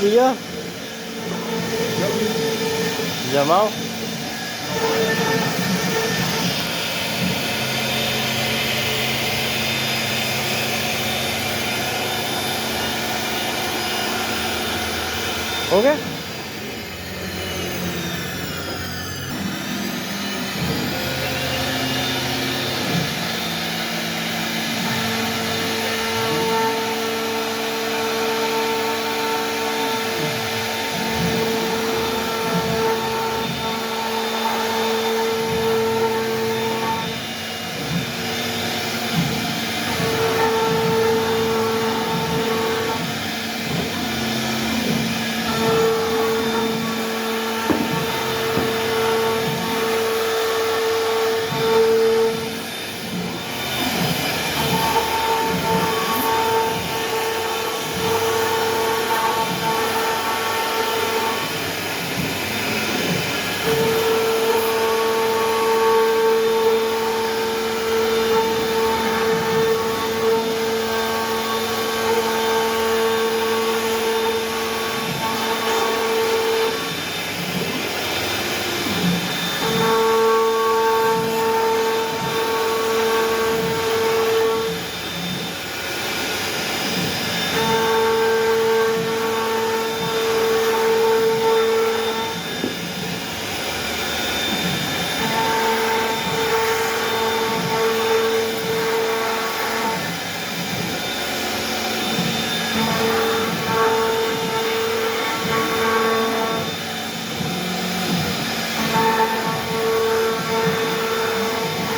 भैया जमाओ। हो गया।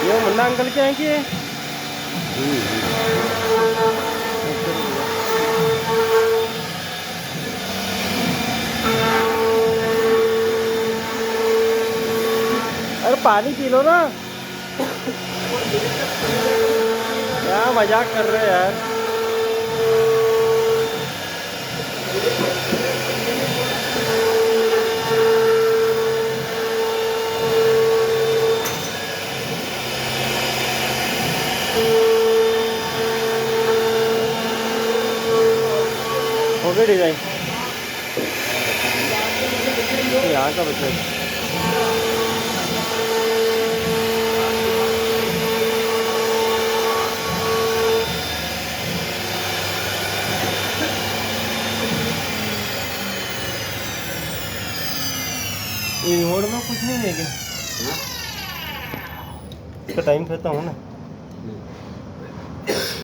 ये मुन्ना अंकल के हैं कि अरे पानी पी लो ना। क्या मजाक कर रहे हो यार। हो गया डिजाइन यहाँ का बच्चा। रोड में कुछ नहीं है क्या? इसका टाइम कहता हूँ ना।